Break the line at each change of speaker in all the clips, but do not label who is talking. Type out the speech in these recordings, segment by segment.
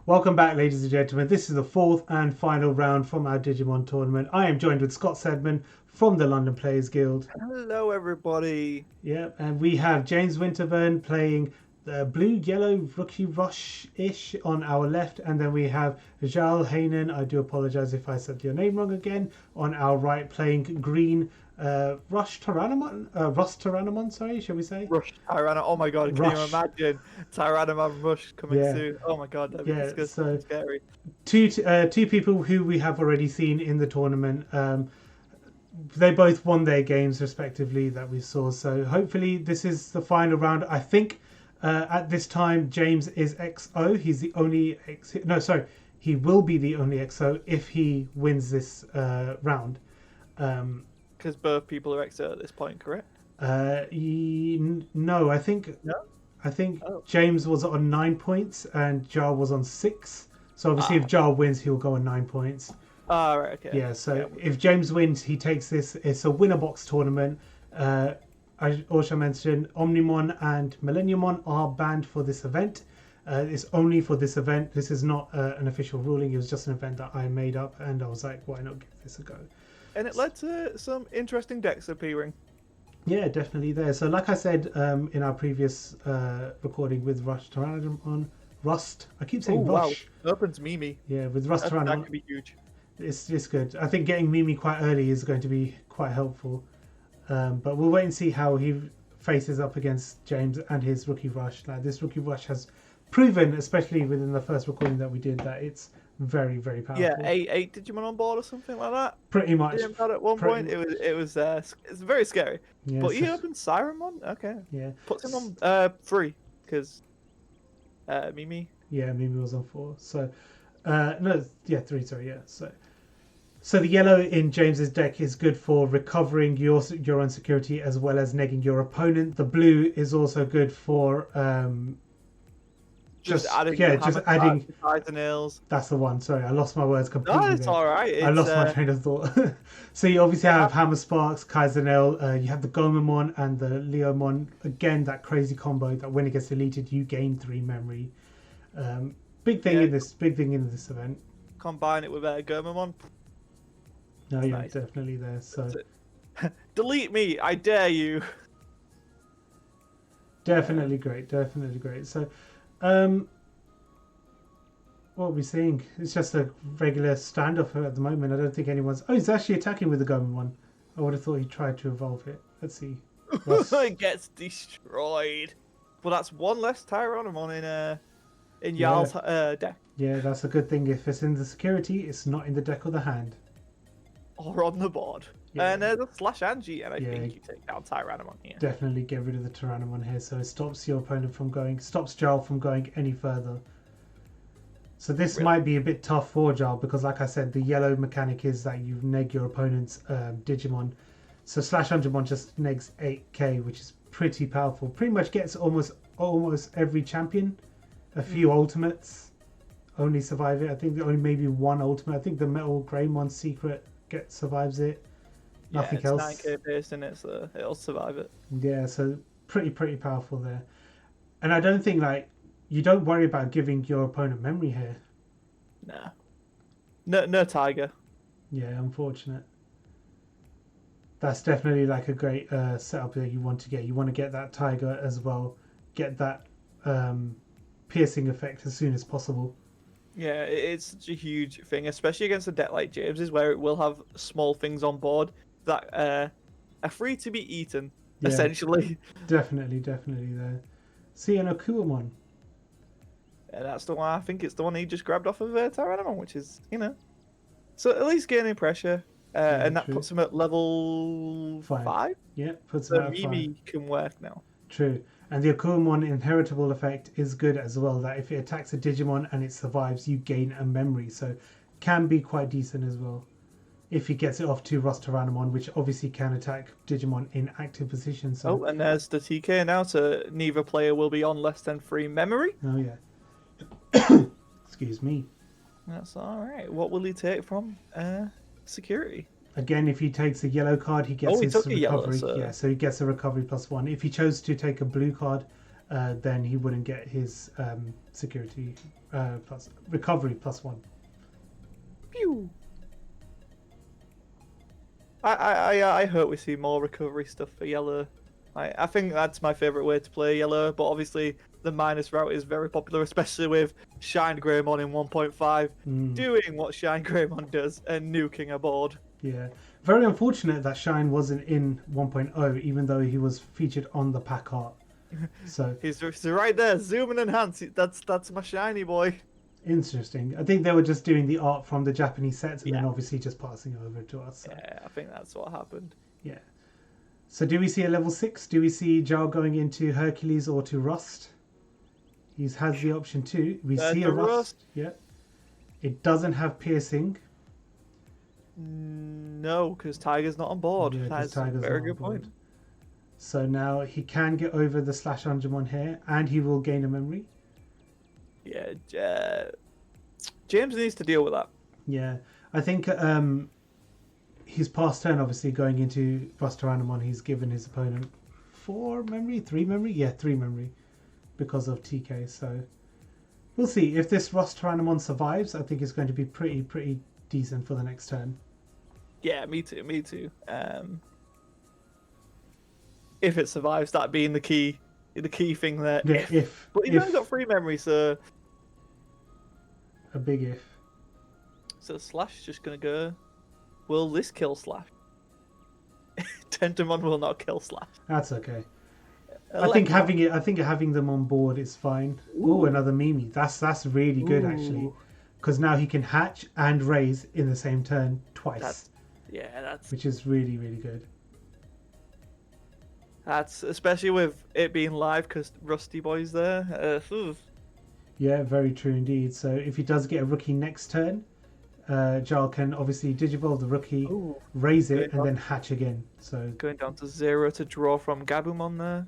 Welcome back, ladies and gentlemen. This is the fourth and final round from our Digimon tournament. I am joined with Scott Sedman from the London Players Guild.
Hello, everybody.
Yeah, and we have James Winterburn playing the blue-yellow Rookie Rush-ish on our left, and then we have Jal Hainan, I do apologize if I said your name wrong again, on our right playing green Rust Tyrannomon, sorry, shall we say?
Rush Tyrannus. Oh my god, can you imagine Tyrannomon Rush coming soon? Oh my god, that'd be disgusting, scary.
Two people who we have already seen in the tournament. They both won their games respectively that we saw. So hopefully this is the final round. I think at this time James is XO. He's the only he will be the only XO if he wins this round.
Because both people are XO at this point, correct?
No, I think James was on 9 points and Jar was on 6. So obviously if Jar wins, he'll go on 9 points.
Ah, right, okay.
Yeah, so if James wins, he takes this. It's a winner box tournament. I also mentioned Omnimon and Millenniumon are banned for this event. It's only for this event. This is not an official ruling. It was just an event that I made up, and I was like, why not give this a go?
And it led to some interesting decks appearing.
Yeah, definitely there. So like I said in our previous recording with Rust, I keep saying Rush.
Wow, opens Mimi.
Yeah, with Rust Tyrannomon.
That could be huge.
It's good. I think getting Mimi quite early is going to be quite helpful. But we'll wait and see how he faces up against James and his Rookie Rush. Like this Rookie Rush has proven, especially within the first recording that we did, that it's very, very powerful.
Yeah, eight Digimon on board or something like that.
Pretty much.
At one point, it was it's very scary. Yeah, but he opens Sirenmon. Okay.
Yeah.
Puts him on 3 because Mimi.
Yeah, Mimi was on 4. So 3. Sorry, yeah. So the yellow in James's deck is good for recovering your own security as well as negging your opponent. The blue is also good for
just adding ties and nails.
That's the one. Sorry, I lost my words completely.
No, it's all right.
I lost my train of thought. So you obviously have Hammer Sparks, Kaizenel, you have the Gomamon and the Leomon. Again, that crazy combo that when it gets deleted, you gain 3 memory. Big thing in this event.
Combine it with Gomamon.
No, yeah, nice. Definitely there. So
delete me, I dare you.
Definitely great. So what are we seeing? It's just a regular standoff at the moment. I don't think anyone's... Oh, he's actually attacking with the Gomamon. I would have thought he tried to evolve it. Let's see.
It gets destroyed. Well, that's one less Tyrannomon in Jarl's deck.
Yeah, that's a good thing. If it's in the security, it's not in the deck or the hand.
Or on the board. Yeah. And there's a Slash Angie, and I think you take down Tyrannomon here.
Definitely get rid of the Tyrannomon here, so it stops your opponent from going, stops Jarl from going any further. So this might be a bit tough for Jarl because, like I said, the yellow mechanic is that you neg your opponent's Digimon. So Slash Angemon just negs 8k, which is pretty powerful. Pretty much gets almost every champion. A few ultimates only survive it. I think only maybe one ultimate. I think the Metal Greymon secret survives it. Nothing else.
9k base in it, so it'll survive it.
Yeah, so pretty powerful there. And I don't think you don't worry about giving your opponent memory here.
Nah. No tiger.
Yeah, unfortunate. That's definitely like a great setup that you want to get. You want to get that tiger as well. Get that piercing effect as soon as possible.
Yeah, it's such a huge thing, especially against a deck like James's, where it will have small things on board that are free to be eaten, essentially.
Definitely there. See an Akuamon.
Yeah, that's the one. I think it's the one he just grabbed off of Tyrannomon, which is, so at least gaining pressure, and that puts him at level 5.
Yeah, puts him at 5.
Mimi can work now.
True. And the Akuamon inheritable effect is good as well, that if it attacks a Digimon and it survives, you gain a memory. So can be quite decent as well. If he gets it off to Rust Tyrannomon, which obviously can attack Digimon in active position. So...
Oh, and there's the TK now, so neither player will be on less than 3 memory.
Oh, yeah. Excuse me.
That's all right. What will he take from security?
Again, if he takes a yellow card, he gets his recovery.
Yellow, so...
Yeah, so he gets a recovery +1. If he chose to take a blue card, then he wouldn't get his security plus recovery +1.
Pew. I hope we see more recovery stuff for yellow. I think that's my favourite way to play yellow, but obviously the minus route is very popular, especially with Shine Greymon in 1.5 doing what Shine Greymon does and nuking a board.
Yeah, very unfortunate that Shine wasn't in 1.0, even though he was featured on the pack art. So
he's right there, zoom and enhance. That's my shiny boy.
Interesting. I think they were just doing the art from the Japanese sets and then obviously just passing it over to us. So.
Yeah, I think that's what happened.
Yeah. So do we see a level 6? Do we see Jarl going into Hercules or to Rust? He has the option too. We see a Rust. Yeah. It doesn't have piercing.
No, because Tiger's not on board.
Yeah,
that's a very good point.
So now he can get over the slash Angemon here and he will gain a memory.
Yeah, James needs to deal with that.
Yeah, I think his past turn, obviously, going into Busteranamon, he's given his opponent 4 memory, 3 memory? Yeah, 3 memory because of TK. So we'll see. If this Busteranamon survives, I think it's going to be pretty decent for the next turn.
Yeah, me too. If it survives, that being the key thing there.
Yeah, if.
But he's only got 3 memories, so...
A big if.
So Slash just going to go... Will this kill Slash? Tentamon will not kill Slash.
That's okay. I think having them on board is fine. Oh, another Mimi. That's really good actually, because now he can hatch and raise in the same turn twice. Which is really good.
That's especially with it being live because Rusty Boy's there.
Yeah, very true indeed. So if he does get a rookie next turn, Jarl can obviously Digivolve the rookie, raise it, and then hatch again. So
going down to 0 to draw from Gabumon there.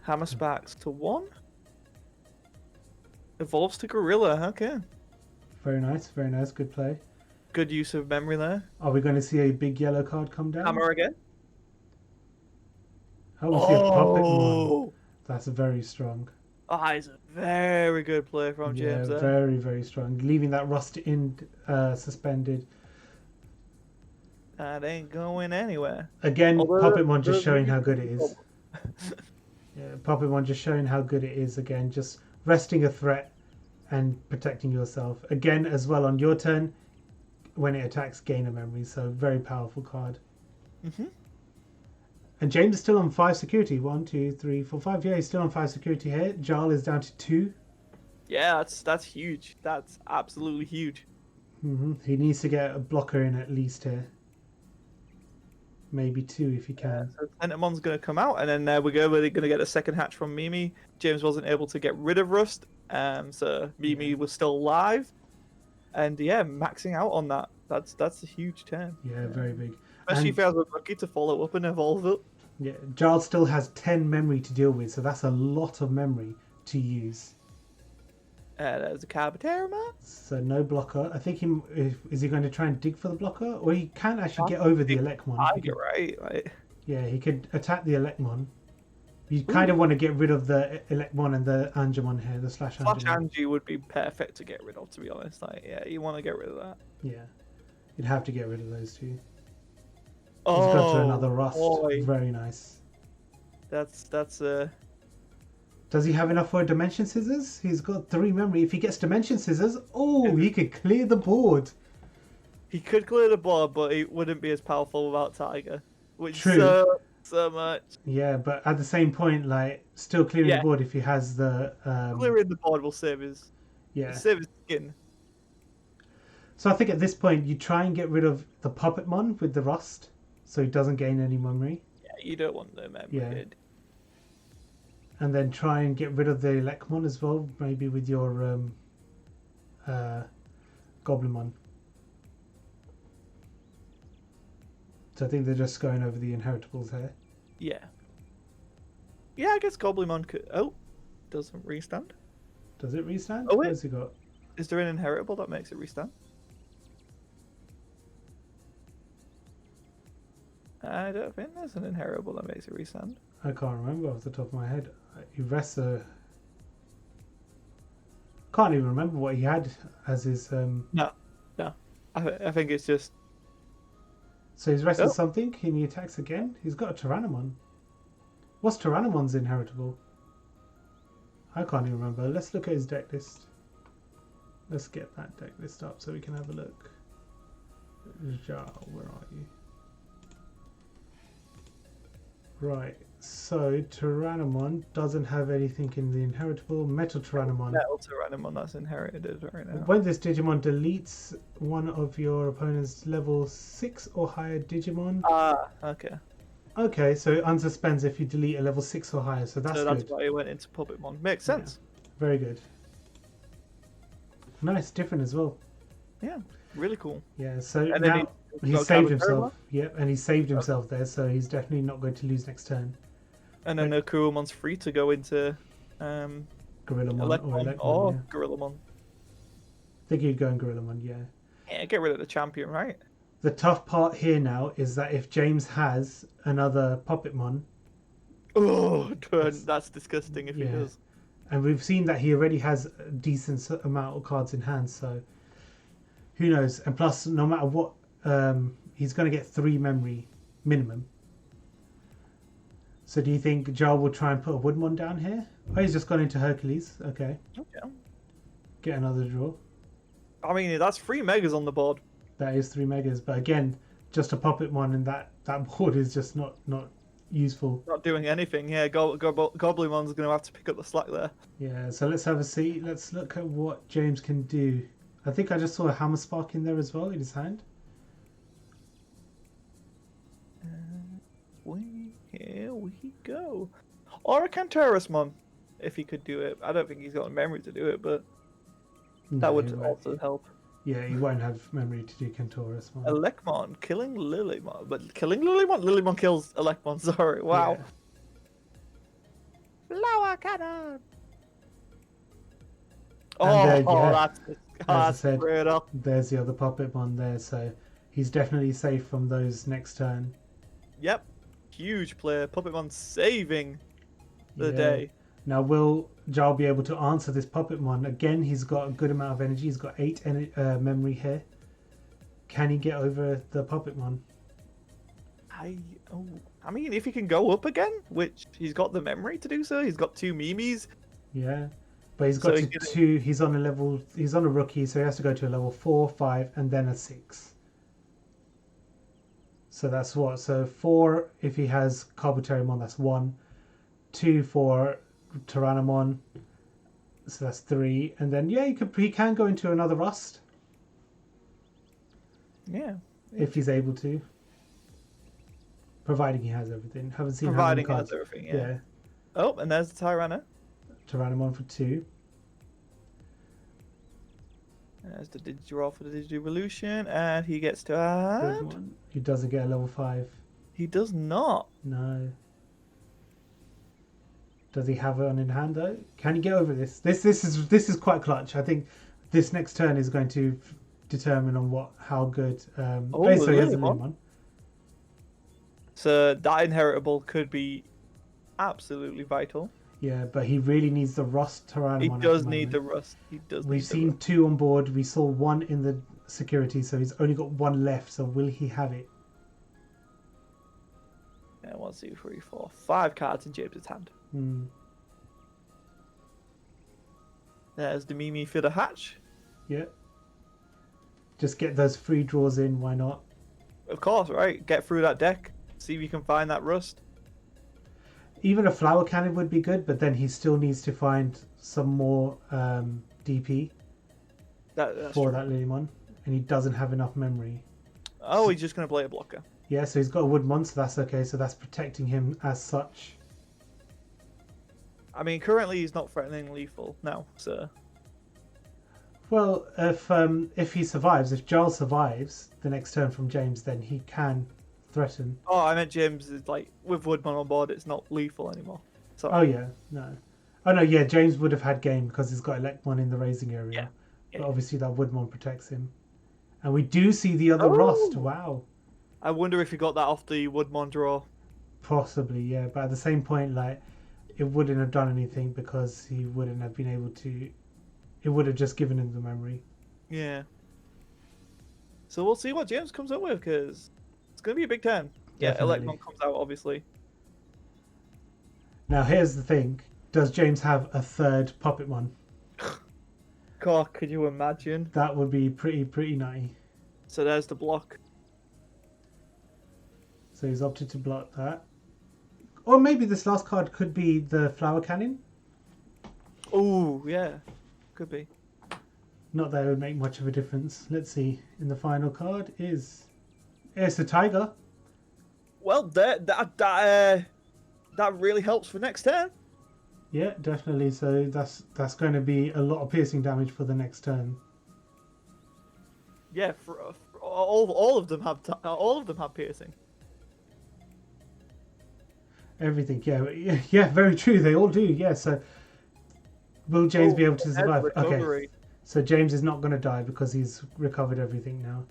Hammer Sparks to 1. Evolves to Gorilla. Okay.
Very nice. Good play.
Good use of memory there.
Are we going to see a big yellow card come down?
Hammer again.
Oh, we see a Puppetmon. That's very strong.
Oh, it's a very good play from James there.
Very strong. Leaving that Rust in suspended.
That ain't going anywhere.
Again, Puppetmon just showing how good it is. Yeah, Puppetmon just showing how good it is again. Just resting a threat and protecting yourself. Again, as well on your turn, when it attacks, gain a memory. So very powerful card. And James is still on 5 security. 1, 2, 3, 4, 5. Yeah, he's still on 5 security here. Jarl is down to 2.
Yeah, that's huge. That's absolutely huge.
He needs to get a blocker in at least here. Maybe 2 if he can.
So Tentamon's going to come out, and then there we go. We're going to get a second hatch from Mimi. James wasn't able to get rid of Rust, so Mimi was still live. And yeah, maxing out on that. That's a huge turn.
Yeah, very big.
Especially if he has a rookie to follow up and evolve it.
Yeah, Jarl still has 10 memory to deal with, so that's a lot of memory to use.
There's a Carboterama.
So no blocker. I think is he going to try and dig for the blocker? Or he can actually get over the Elecmon.
You're right.
Yeah, he could attack the Elecmon. You kind of want to get rid of the Elecmon and the Angemon here, the slash Angemon.
Slash Angie would be perfect to get rid of, to be honest. Yeah, you want to get rid of that.
Yeah, you'd have to get rid of those two. He's got to another Rust. Boy. Very nice.
That's
Does he have enough for a Dimension Scissors? He's got 3 memory. If he gets Dimension Scissors, he could clear the board.
He could clear the board, but he wouldn't be as powerful without Tiger. Which
True.
So much.
Yeah, but at the same point, like, still clearing the board if he has the...
Clearing the board will save his skin.
So I think at this point, you try and get rid of the Puppetmon with the Rust, so he doesn't gain any memory.
Yeah, you don't want the memory.
Yeah. And then try and get rid of the Elecmon as well, maybe with your Goblinmon. So I think they're just going over the inheritables here.
Yeah. Yeah, I guess Goblinmon could... Oh, doesn't restand.
Does it restand?
Oh, wait.
Where's he got?
Is there an inheritable that makes it restand? I don't think there's an inheritable that makes it resend.
I can't remember off the top of my head. He rests a... Can't even remember what he had as his...
No. I think it's just...
So he's rested
Oh.
something and he attacks again? He's got a Tyrannomon. What's Tyrannomon's inheritable? I can't even remember. Let's look at his deck list. Let's get that deck list up so we can have a look. Zhao, where are you? Right, so Tyrannomon doesn't have anything in the inheritable. Metal Tyrannomon.
Metal Tyrannomon that's inherited right now.
When this Digimon deletes one of your opponent's level 6 or higher Digimon.
Ah, okay.
Okay, so it unsuspends if you delete a level 6 or higher, so that's
that's
good.
why he went into Puppetmon. Makes sense.
Yeah, very good. Nice, different as well.
Yeah, really cool.
Yeah, so
And then
now he saved himself. Yep, and he saved himself there, so he's definitely not going to lose next turn.
And then Akuamon's free to go into
Gorillamon
Electron
or
or Gorillamon.
I think he'd go in Gorillamon, yeah.
Yeah, get rid of the champion, right?
The tough part here now is that if James has another Puppetmon,
Oh, that's disgusting if he does.
and we've seen that he already has a decent amount of cards in hand, so who knows? And plus, no matter what, he's going to get 3 memory minimum. So do you think Jar will try and put a Woodmon down here? Oh, he's just gone into Hercules. Okay.
Okay.
Get another draw.
I mean, that's 3 megas on the board.
That is 3 megas, but again, just a Puppetmon and that board is just not useful.
Not doing anything. Yeah, Goblimon's going to have to pick up the slack there.
Yeah, so let's have a see. Let's look at what James can do. I think I just saw a Hammer Spark in there as well in his hand.
Here we go. Or a Cantorusmon, if he could do it. I don't think he's got a memory to do it, but that would also help.
Yeah, he won't have memory to do Cantorus.
Elecmon killing Lilymon, but killing Lilymon? Lilymon kills Elecmon, sorry. Wow. Yeah. Flower cannon! That's straight up.
There's the other Puppetmon there, so he's definitely safe from those next turn.
Yep. Huge player. Puppetmon saving the day.
Now, will Jar be able to answer this Puppetmon? Again, he's got a good amount of energy. He's got 8 memory here. Can he get over the Puppetmon?
I mean, if he can go up again, which he's got the memory to do so. He's got 2 Mimis.
Yeah, but he's got two. He's on a rookie, so he has to go to a level 4, 5, and then a 6. So that's what. So 4 if he has Carboterimon, that's 1. 2 for Tyrannomon, so that's 3, and then he can go into another Rust.
Yeah,
if he's able to, providing he has everything. Haven't seen
providing
how many cards.
He has everything. Yeah. Oh, and there's the
Tyrannomon for 2.
There's the Digiroll for the Digivolution, and he gets to add.
He doesn't get a level 5.
He does not.
No. Does he have it on in hand though? Can he get over this? This is quite clutch. I think this next turn is going to determine on how good. He has a Lilymon.
So that inheritable could be absolutely vital.
Yeah, but he really needs the Rust Tyrannomon.
He does need the Rust.
We've seen 2 on board. We saw 1 in the security, so he's only got 1 left. So will he have it?
Yeah, 1, 2, 3, 4, 5 cards in James's hand. There's the Mimi for the hatch.
Yeah. Just get those free draws in, why not?
Of course, right? Get through that deck. See if you can find that Rust.
Even a Flower Cannon would be good, but then he still needs to find some more DP for that Lilymon. And he doesn't have enough memory.
Oh, he's just going to play a blocker.
Yeah, so he's got a Woodmon, so that's okay. So that's protecting him as such.
I mean, currently he's not threatening lethal now, so.
Well, if he survives, if Giles survives the next turn from James, then he can threaten.
Oh, I meant James is like with Woodmon on board. It's not lethal anymore. Sorry.
Oh yeah, no. Oh no, yeah. James would have had game because he's got Electmon in the raising area.
Yeah.
But obviously that Woodmon protects him, and we do see the other Rust. Wow.
I wonder if he got that off the Woodmon draw.
Possibly, yeah. But at the same point, like, it wouldn't have done anything because he wouldn't have been able to. It would have just given him the memory.
Yeah. So we'll see what James comes up with, because it's going to be a big turn. Yeah,
Definitely.
Electron comes out, obviously.
Now, here's the thing. Does James have a third Puppetmon?
God, could you imagine?
That would be pretty nutty.
So there's the block.
So he's opted to block that. Or maybe this last card could be the Flower Cannon.
Oh, yeah. Could be.
Not that it would make much of a difference. Let's see. In the final card is... It's a Tiger.
Well, that really helps for next turn.
Yeah, definitely. So that's going to be a lot of piercing damage for the next turn.
Yeah, for all of them have piercing.
Everything, yeah, very true. They all do. Yeah. So will James be able to survive? Okay. So James is not going to die because he's recovered everything now,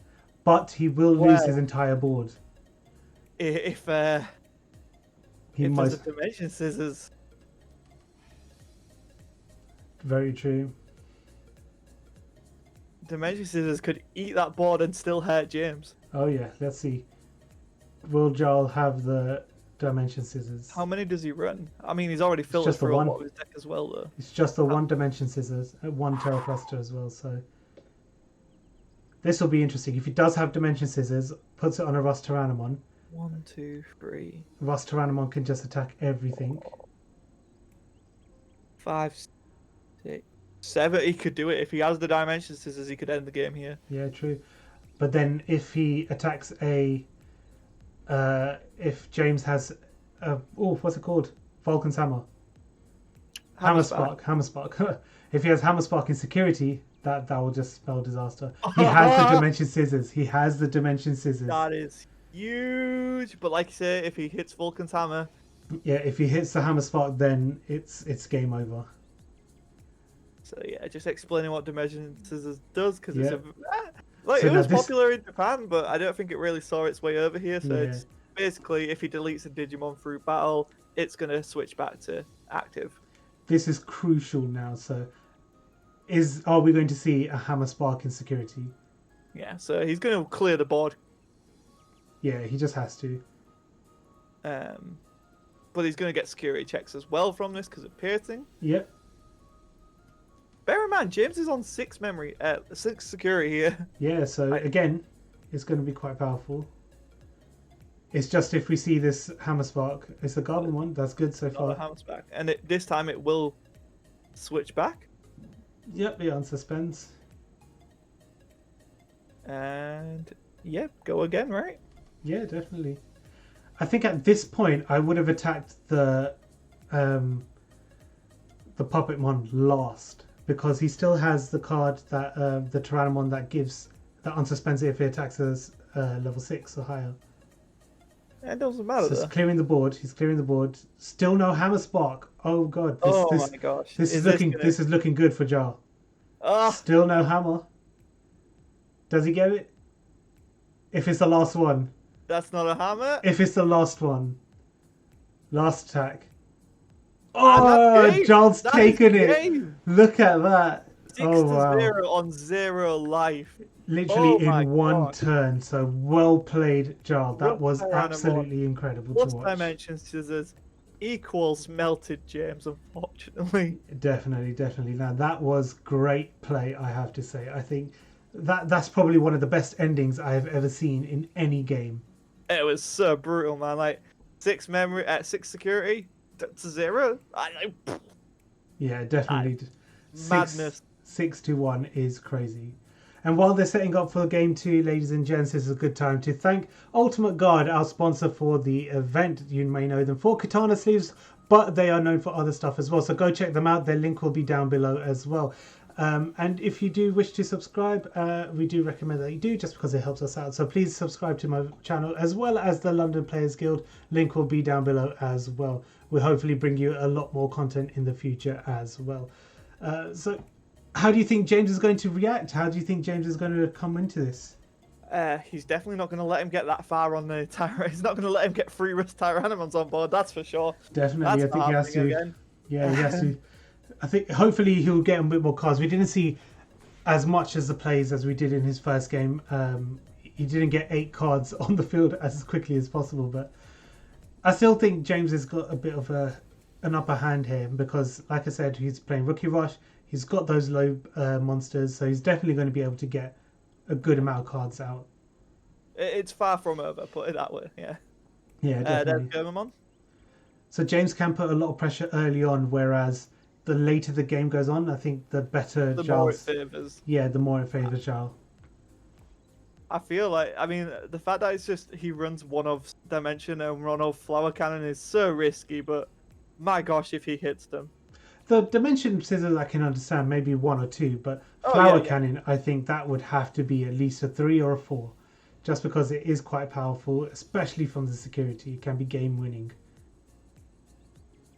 but he will lose his entire board.
If there's a Dimension Scissors.
Very true.
Dimension Scissors could eat that board and still hurt James.
Oh yeah, let's see. Will Jarl have the Dimension Scissors?
How many does he run? I mean, he's already filtered through a lot of his deck as well, though.
It's just the one Dimension Scissors, one Terra Cluster as well. So this will be interesting. If he does have Dimension Scissors, puts it on a Rust Tyrannomon.
1, 2, 3.
Rust Tyrannomon can just attack everything.
5, 6, 7. He could do it if he has the Dimension Scissors. He could end the game here.
Yeah, true. But then if he attacks if James has what's it called? Vulcan's Hammer. Hammerspark. If he has Hammerspark in security, that will just spell disaster. He has the Dimension Scissors. That
is huge. But like you say, if he hits Vulcan's Hammer,
yeah, if he hits the Hammerspark, then it's game over.
So yeah, just explaining what Dimension Scissors does, because
it
was popular in Japan, but I don't think it really saw its way over here. So it's basically, if he deletes a Digimon through battle, it's gonna switch back to active.
This is crucial now. So, are we going to see a Hammerspark in security?
Yeah. So he's gonna clear the board.
Yeah, he just has to.
But he's gonna get security checks as well from this because of piercing.
Yep.
Bear in mind, James is on 6 security here.
Yeah, so again, it's going to be quite powerful. It's just if we see this Hammerspark, it's a Garden one. That's good so far.
Hammerspark, and this time it will switch back.
Yep, yeah, on suspense.
And yeah, go again, right?
Yeah, definitely. I think at this point I would have attacked the Puppetmon last. Because he still has the card that the Tyrannomon that gives that unsuspends it if he attacks us level 6 or higher.
It doesn't matter.
So he's clearing the board. Still no Hammerspark. Oh god.
My gosh.
This is looking good for Jar. Still no hammer. Does he get it? If it's the last one.
That's not a hammer.
If it's the last one. Last attack. Oh, Jarl's taken it. Look at that.
6-0 on 0 life.
Literally in one turn. So well played, Jarl. That was absolutely incredible to watch.
Dimension Scissors equals melted James, unfortunately.
Definitely. Now that was great play, I have to say. I think that's probably one of the best endings I have ever seen in any game.
It was so brutal, man. Like 6 memory at 6 security. To 0?
Yeah, definitely.
Madness.
6-1 is crazy. And while they're setting up for game 2, ladies and gents, this is a good time to thank Ultimate Guard, our sponsor for the event. You may know them for katana sleeves, but they are known for other stuff as well. So go check them out. Their link will be down below as well. And if you do wish to subscribe, we do recommend that you do, just because it helps us out. So please subscribe to my channel as well as the London Players Guild. Link will be down below as well. We'll hopefully bring you a lot more content in the future as well. So how do you think James is going to react? How do you think James is going to come into this?
He's definitely not going to let him get that far on the Tyra. He's not going to let him get 3 Rust Tyrannomons on board. That's for sure.
Definitely,
That's
I
not
think he has
happening
to.
again.
Yeah, he has to. I think hopefully he'll get a bit more cards. We didn't see as much as the plays as we did in his first game. He didn't get 8 cards on the field as quickly as possible, but I still think James has got a bit of an upper hand here because, like I said, he's playing Rookie Rush. He's got those low monsters, so he's definitely going to be able to get a good amount of cards out.
It's far from over, put it that way. Yeah.
Yeah, definitely.
There's Gomamon.
So James can put a lot of pressure early on, whereas the later the game goes on, I think the better
The more it
Giles.
favors.
Yeah, the more it favors Giles.
I feel like, I mean, the fact that it's just he runs one of Dimension and one of Flower Cannon is so risky, but my gosh, if he hits them.
The Dimension Scissors I can understand, maybe 1 or 2, but
Oh,
Flower
yeah.
Cannon, I think that would have to be at least a 3 or a 4, just because it is quite powerful, especially from the security. It can be game winning.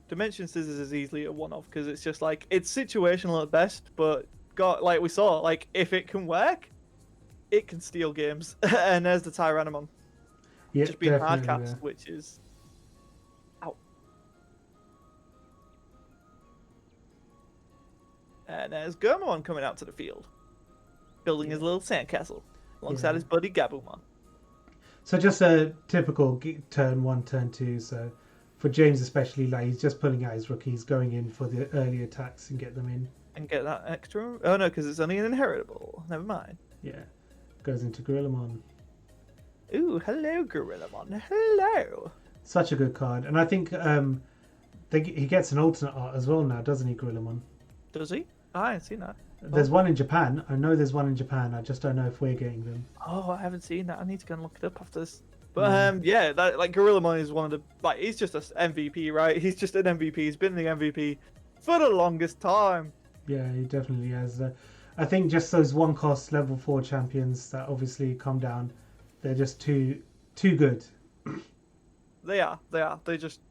Dimension Scissors is easily a one-off because it's just like, it's situational at best, but got like we saw, like if it can work, it can steal games. And there's the Tyrannomon.
Yeah,
Just being hard
definitely.
caps, which is. Ow. And there's Gomamon coming out to the field, building his little sandcastle alongside his buddy Gabumon.
So just a typical turn 1, turn 2. So for James especially, like he's just pulling out his rookies, going in for the early attacks and get them in.
And get that extra. Oh no, because it's only an inheritable. Never mind.
Yeah, goes into Gorillamon.
Ooh, hello, Gorillamon. Hello.
Such a good card, and I think he gets an alternate art as well now, doesn't he, Gorillamon?
Does he? I ain't seen that.
There's one in Japan. I know there's one in Japan. I just don't know if we're getting them.
Oh, I haven't seen that. I need to go and look it up after this. But yeah, that like Gorillamon is one of the like he's just an MVP, right? He's just an MVP. He's been the MVP for the longest time.
Yeah, he definitely has. I think just those 1-cost level 4 champions that obviously come down, they're just too good.
They are. They just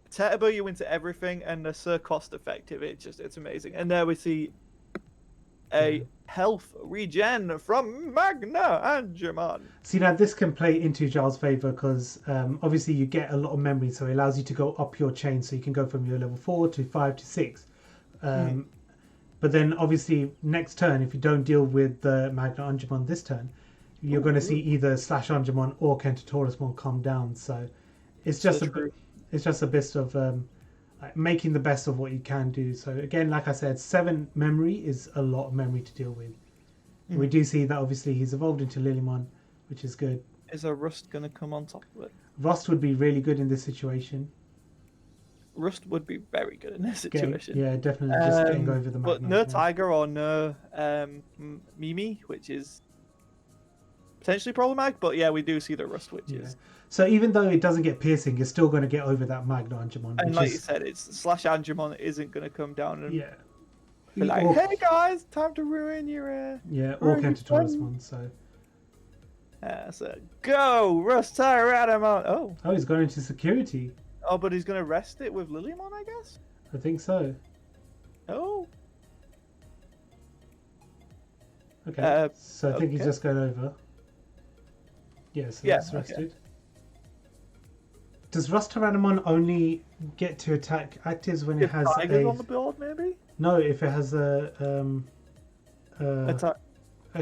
turbo you into everything, and they're so cost effective. It's amazing. And there we see a health regen from Magna Angemon.
See, now this can play into Giles' favour because obviously you get a lot of memory, so it allows you to go up your chain. So you can go from your level 4 to 5 to 6. But then obviously next turn, if you don't deal with the Magna Angemon this turn, you're going to see either Slash Angemon or Kentaurusmon come down. So it's just it's just a bit of like making the best of what you can do. So again, like I said, 7 memory is a lot of memory to deal with. We do see that obviously he's evolved into Lilymon, which is good.
Is a Rust gonna come on top of it?
Rust would be really good in this situation.
Rust would be very good in this situation.
Yeah, definitely just getting over the
But
Magna
no
Angemon.
Tiger or no Mimi, which is potentially problematic. But yeah, we do see the Rust, which is.
So even though it doesn't get piercing, you're still going to get over that Magna Angemon.
And like you said, it's Slash Angemon isn't going to come down and be like,
Or-
hey guys, time to ruin your...
Yeah, or
ruin your fun."
Kentaurusmon.
So go, Rust Tyrannomon.
Oh, he's going into security.
Oh, but he's going to rest it with Lilymon, I guess?
I think so.
Oh.
Okay. So I think he's
okay.
just going over. Yeah, so
Yeah,
that's rested. Does Rust Tyrannomon only get to attack actives when it
If
has
Tiger's
a...
on the board, maybe?
No, if it has a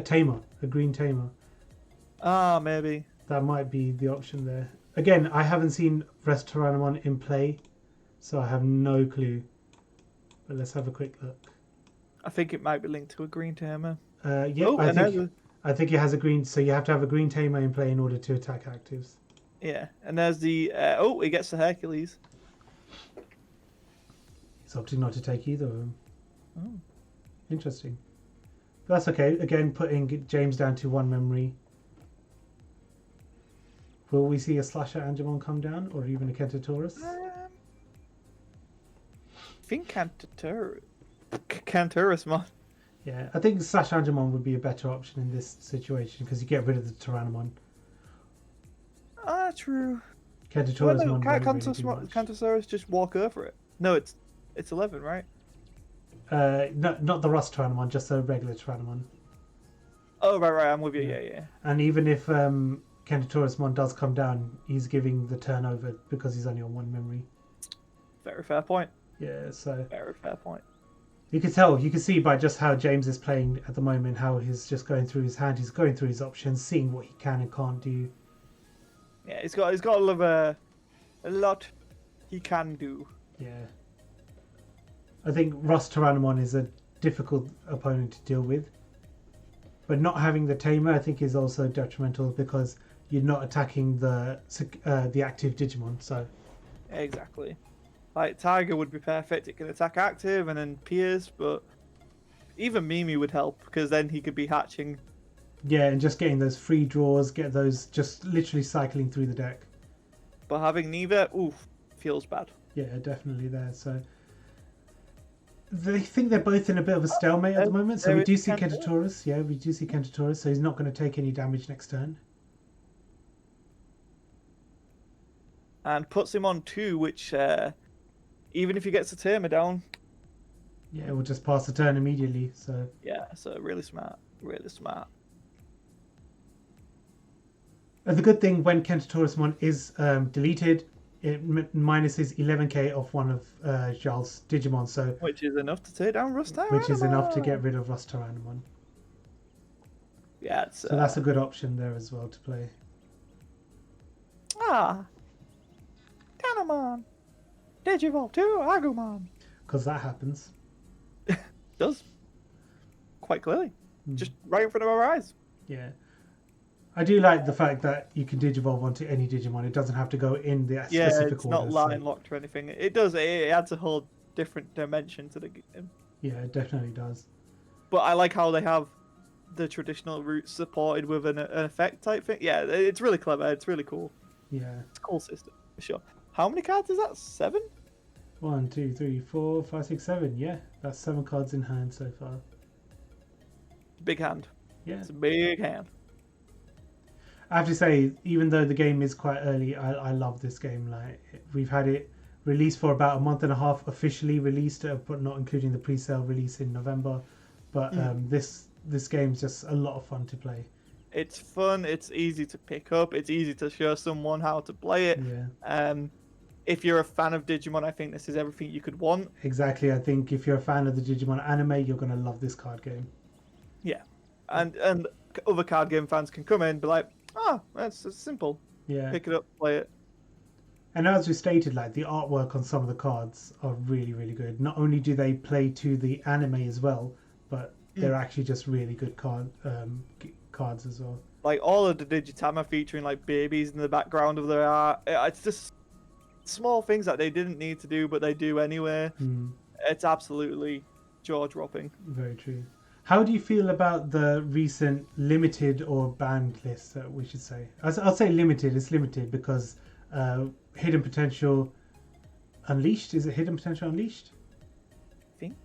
tamer, a green tamer.
Ah, maybe.
That might be the option there. Again, I haven't seen Rust Tyrannomon in play, so I have no clue. But let's have a quick look.
I think it might be linked to a green tamer.
Yeah,
Oh,
I think it has a green, so you have to have a green tamer in play in order to attack actives.
Yeah, and there's the... he gets the Hercules.
He's opting not to take either of them.
Oh.
Interesting. But that's okay. Again, putting James down to 1 memory. Will we see a Slasher Angemon come down, or even a Kentaurus?
I think Kentaurusmon.
Yeah, I think Slash Angemon would be a better option in this situation because you get rid of the Tyrannomon.
Ah, true.
Kentaurusmon
Can't
won't really do much.
Cantosaurus just walk over it? No, it's 11, right?
No, not the Rust Tyrannomon, just the regular Tyrannomon.
Oh, right, I'm with you.
Yeah.
Yeah.
And even if Kentotorismon does come down, he's giving the turnover because he's only on one memory.
Very fair point.
Yeah, so
Very fair point.
you can tell, you can see by just how James is playing at the moment, how he's just going through his hand, he's going through his options, seeing what he can and can't do.
Yeah, he's got a lot he can do.
Yeah. I think Ross Tyrannomon is a difficult opponent to deal with. But not having the Tamer, I think, is also detrimental because you're not attacking the active Digimon. So
Exactly. Like Tiger would be perfect. It can attack active and then Pierce, but even Mimi would help because then he could be hatching.
yeah, and just getting those free draws, get those just literally cycling through the deck.
But having neither, oof, feels bad.
Yeah, definitely there. So they think they're both in a bit of a stalemate at the moment. So we do see Kentatoris. Yeah, we do see Kentatoris. So he's not going to take any damage next turn.
And puts him on 2, which even if he gets the Tamer down.
Yeah, we'll just pass the turn immediately. So
Yeah, so really smart. Really smart.
the good thing when Kentatorismon is deleted, it minuses 11k off one of Jarl's Digimon, so
Which is enough to take down Rust
which is enough to get rid of Ross Tyrannomon.
Yeah, it's,
so that's a good option there as well to play.
Tyrannomon! Digivolve to Agumon!
Because that happens.
Does. Quite clearly. Just right in front of our eyes.
Yeah. I do like the fact that you can Digivolve onto any Digimon. It doesn't have to go in the specific
it's
order.
not line locked or anything. It does. It adds a whole different dimension to the game.
Yeah, it definitely does.
But I like how they have the traditional route supported with an effect type thing. Yeah, it's really clever. It's really cool.
Yeah.
It's a cool system, for sure. How many cards is that? 7?
1, 2, 3, 4, 5, 6, 7. Yeah, that's 7 cards in hand so far.
Big hand.
Yeah.
It's a big hand.
I have to say, even though the game is quite early, I love this game. Like, we've had it released for about a month and a half, officially released, but not including the pre-sale release in November. But this game's just a lot of fun to play.
It's fun. It's easy to pick up. It's easy to show someone how to play it.
Yeah.
If you're a fan of Digimon, I think this is everything you could want.
Exactly. I think if you're a fan of the Digimon anime, you're going to love this card game.
Yeah. And other card game fans can come in and be like, that's simple.
Yeah.
Pick it up, play it.
And as we stated, like, the artwork on some of the cards are really, really good. Not only do they play to the anime as well, but they're actually just really good cards as well.
Like all of the Digitama featuring like babies in the background of their art. It's just small things that they didn't need to do, but they do anyway. It's absolutely jaw-dropping.
Very true. How do you feel about the recent limited or banned list, we should say? I'll say limited. It's limited because Hidden Potential Unleashed. Is it Hidden Potential Unleashed?
I think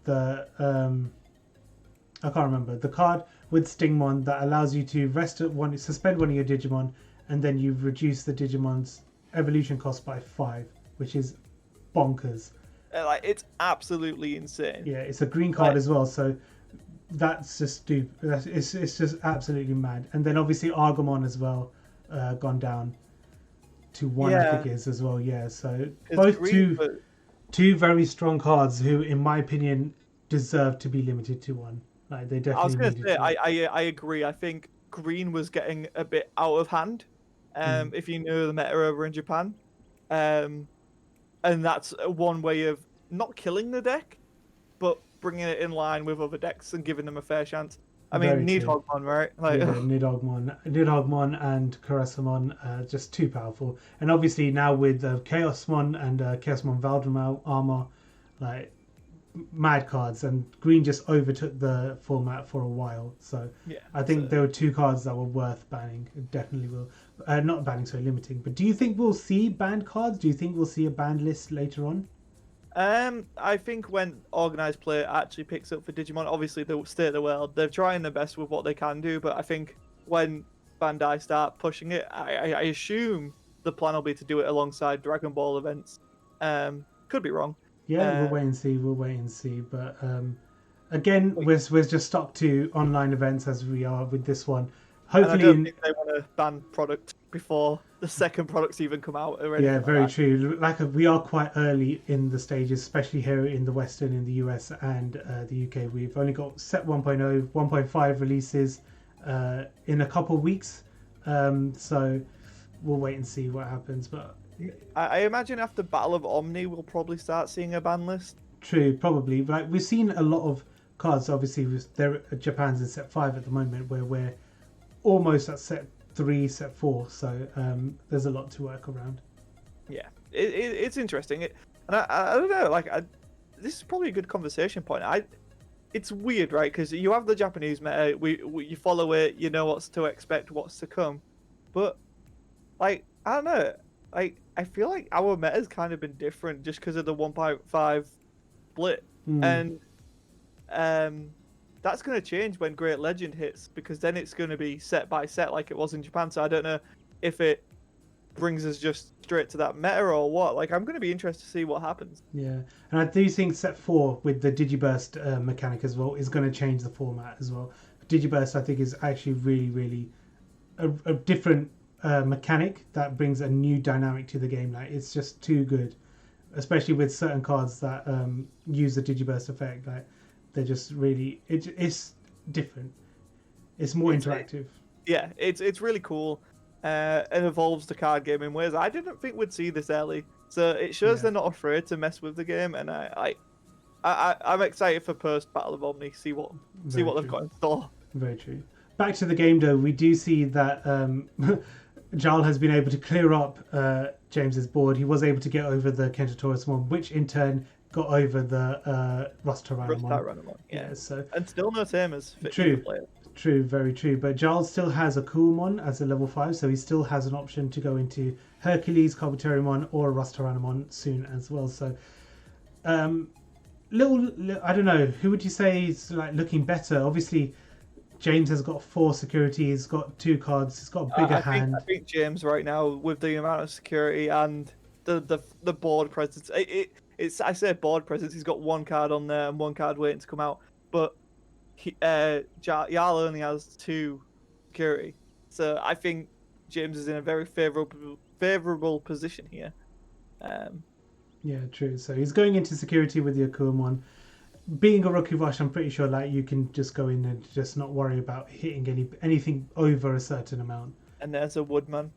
the I can't remember. The card with Stingmon that allows you to suspend one of your Digimon, and then you reduce the Digimon's evolution cost by 5, which is bonkers.
Like, it's absolutely insane.
Yeah, it's a green card as well, so that's just stupid. It's just absolutely mad. And then obviously Argomon as well, gone down to 1, I think it is as well. Yeah, so both two very strong cards who, in my opinion, deserve to be limited to 1. Like, they definitely.
I was going to say, I agree. I think green was getting a bit out of hand. If you know the meta over in Japan. And that's one way of not killing the deck, but bringing it in line with other decks and giving them a fair chance. I mean, Nidhoggmon, right? Like,
yeah, Nidhoggmon and Karasamon, just too powerful. And obviously now with Chaosmon and Chaosmon Valdemar armor, like, mad cards, and green just overtook the format for a while. So yeah, I think there were 2 cards that were worth banning. It definitely will. Not banning, sorry, limiting. But do you think we'll see banned cards? Do you think we'll see a banned list later on?
I think when organized play actually picks up for Digimon, obviously the state of the world, they're trying their best with what they can do. But I think when Bandai start pushing it, I assume the plan will be to do it alongside Dragon Ball events. Could be wrong.
Yeah, we'll wait and see. But Again, we're just stuck to online events as we are with this one.
And I
Hopefully,
don't think they want to ban product before the second products even come out or anything
yeah,
like
very
that.
true. Like we are quite early in the stages, especially here in the Western, in the US and the UK. We've only got set 1.0, 1.5 releases in a couple of weeks, so we'll wait and see what happens. But
I imagine after Battle of Omni, we'll probably start seeing a ban list.
true, probably. Like we've seen a lot of cards. Obviously, there Japan's in set 5 at the moment, where we're almost at set 3, set 4. So there's a lot to work around.
Yeah, it's interesting. And I don't know, like this is probably a good conversation point. It's weird, right? Because you have the Japanese meta, you follow it, you know what's to expect, what's to come, but like I don't know, like I feel like our meta's kind of been different just because of the 1.5 split, and that's going to change when Great Legend hits, because then it's going to be set by set like it was in Japan. So I don't know if it brings us just straight to that meta or what. Like I'm going to be interested to see what happens.
Yeah, and I do think set 4 with the Digiburst mechanic as well is going to change the format as well. Digiburst, I think, is actually really a different mechanic that brings a new dynamic to the game. Like it's just too good, especially with certain cards that use the Digiburst effect. Like they're just really it's different. It's more interactive.
Yeah, it's really cool. It evolves the card game in ways I didn't think we'd see this early. So it shows they're not afraid to mess with the game, and I'm excited for post Battle of Omni. See what they've got in store.
Very true. Back to the game though, we do see that Jarl has been able to clear up James's board. He was able to get over the Kentaurusmon, which in turn got over the Rustaranomon.
Yeah.
So
and still no tamers.
True, very true. But Giles still has a Coolmon as a level 5, so he still has an option to go into Hercules, Carboterimon, or Rustaranomon soon as well. So, I don't know, who would you say is like looking better? Obviously, James has got 4 security, he's got 2 cards, he's got a bigger hand.
I think James right now, with the amount of security and the board presence, I say board presence, he's got 1 card on there and 1 card waiting to come out, but Jarl only has 2 security, so I think James is in a very favorable position here.
Yeah, true. So he's going into security with the Akumon. Being a rookie rush, I'm pretty sure like you can just go in and just not worry about hitting anything over a certain amount.
And there's a Woodmon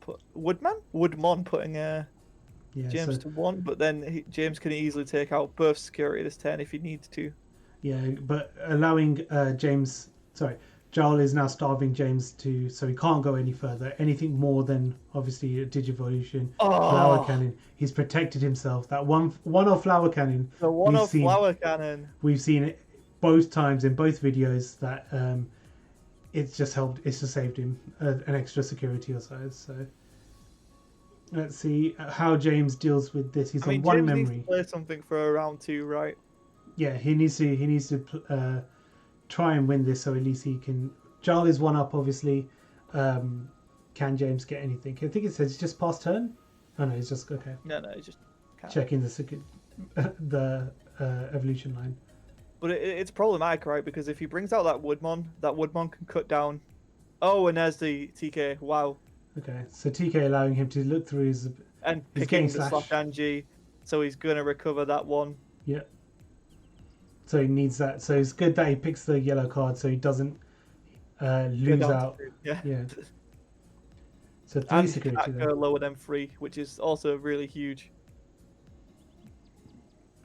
putting James to 1, but then James can easily take out both security this turn if he needs to.
Yeah, but allowing Jarl is now starving James so he can't go any further. Anything more than obviously a Digivolution, Flower Cannon. He's protected himself. That one-off Flower Cannon.
The one-off Flower Cannon.
We've seen it both times in both videos that it's just helped. It's just saved him an extra security or so. So let's see how James deals with this. He's on 1
James
memory.
Needs to play something for round 2, right?
Yeah, he needs to try and win this, so at least he can. Jarl is 1 up, obviously. Can James get anything? I think it says just past turn. Oh no, he's just okay.
No, he's just
checking the evolution line.
But it's problematic, right? Because if he brings out that Woodmon can cut down. Oh, and there's the TK. Wow.
Okay, so TK allowing him to look through his
and picking the slash Angie, so he's gonna recover that one.
Yeah. So he needs that. So it's good that he picks the yellow card, so he doesn't lose out.
Yeah.
So 3 security.
Go lower than 3, which is also really huge.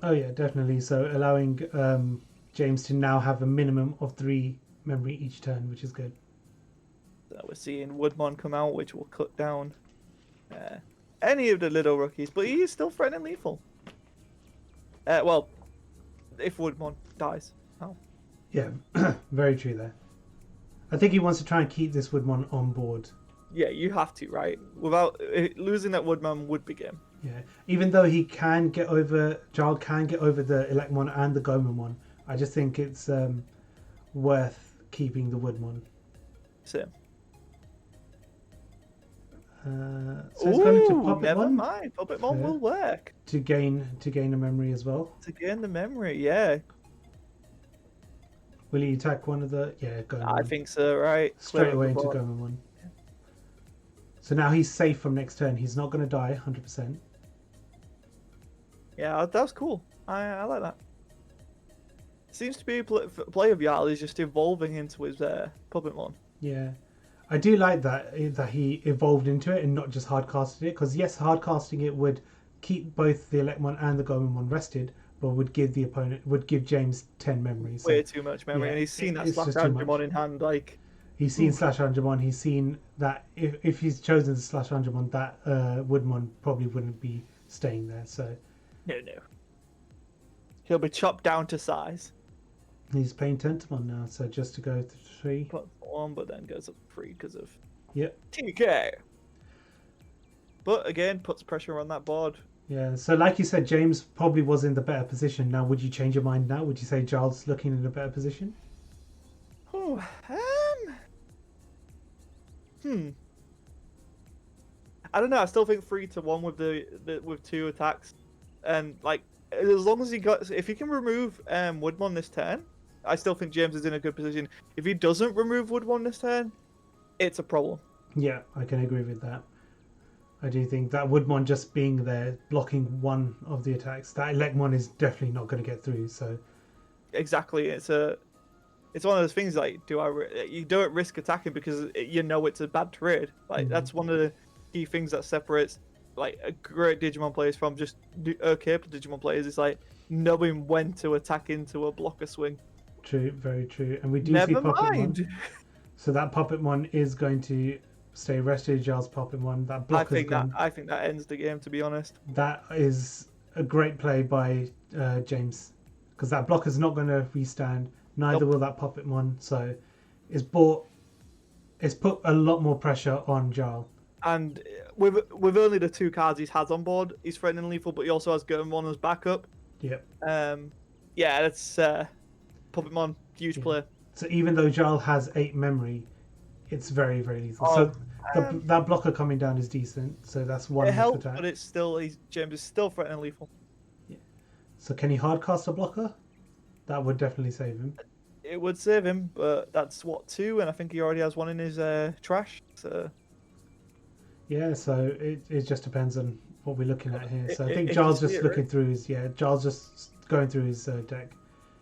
Oh yeah, definitely. So allowing James to now have a minimum of 3 memory each turn, which is good.
So we're seeing Woodmon come out, which will cut down any of the little rookies, but he is still threatening lethal. Well, if Woodmon dies. Oh.
Yeah, very true there. I think he wants to try and keep this Woodmon on board.
Yeah, you have to, right? Without losing that Woodmon would be game.
Yeah, even though Jarl can get over the Electmon and the Gomamon, I just think it's worth keeping the Woodmon.
Same.
So it's going to Puppetmon.
Never mind. Puppetmon will work
to gain a memory as well.
To gain the memory, yeah.
Will he attack one of the? Yeah, Goemon.
I think so, right?
Straight
Clear
away
the
into
board.
Goemon 1. So now he's safe from next turn. He's not going to die 100%.
Yeah, that was cool. I like that. Seems to be play of Jarl is just evolving into his Puppetmon.
Yeah. I do like that he evolved into it and not just hardcasted it. Because yes, hardcasting it would keep both the Electmon and the Goemon rested, but would give James 10 memory. So
Way too much memory,
yeah,
and he's seen that
it's
Slash
just too much.
Digimon in hand. Like
He's seen Slash Angemon. He's seen that if he's chosen Slash Angemon, that Woodmon probably wouldn't be staying there. So
no, he'll be chopped down to size.
he's playing Tentamon now. So just to go 3.
Puts 1, but then goes up 3 because of
Yep.
TK. But again, puts pressure on that board.
Yeah. So like you said, James probably was in the better position. Now, would you change your mind now? Would you say Giles looking in a better position?
Oh, I don't know. I still think 3-1 with with 2 attacks, and like as long as if he can remove Woodmon this turn, I still think James is in a good position. If he doesn't remove Woodmon this turn, it's a problem.
Yeah, I can agree with that. I do think that Woodmon just being there blocking one of the attacks, that Elecmon is definitely not going to get through. So
exactly, it's one of those things like you don't risk attacking because you know it's a bad trade. Like that's one of the key things that separates like a great Digimon players from just okay Digimon players. Is like knowing when to attack into a blocker swing.
True, very true. And we do
Never
see
mind.
Puppetmon. So that Puppetmon is going to stay rested. Giles Puppetmon. That block
I think that ends the game. To be honest,
that is a great play by James, because that block is not going to restand. Neither will that Puppetmon. So it's put a lot more pressure on Giles.
And with only the 2 cards he has on board, he's threatening lethal, but he also has Goemon as backup.
Yep.
Yeah, that's Puppetmon, huge play.
So even though Giles has 8 memory, it's very, very lethal. So that blocker coming down is decent. So that's one.
It helps,
attack.
but it's still James is still threatening lethal.
Yeah. So can he hardcast a blocker? That would definitely save him.
It would save him, but that's what 2, and I think he already has 1 in his trash. So
yeah, so it just depends on what we're looking at here. So I think Giles just looking through his Giles just going through his deck.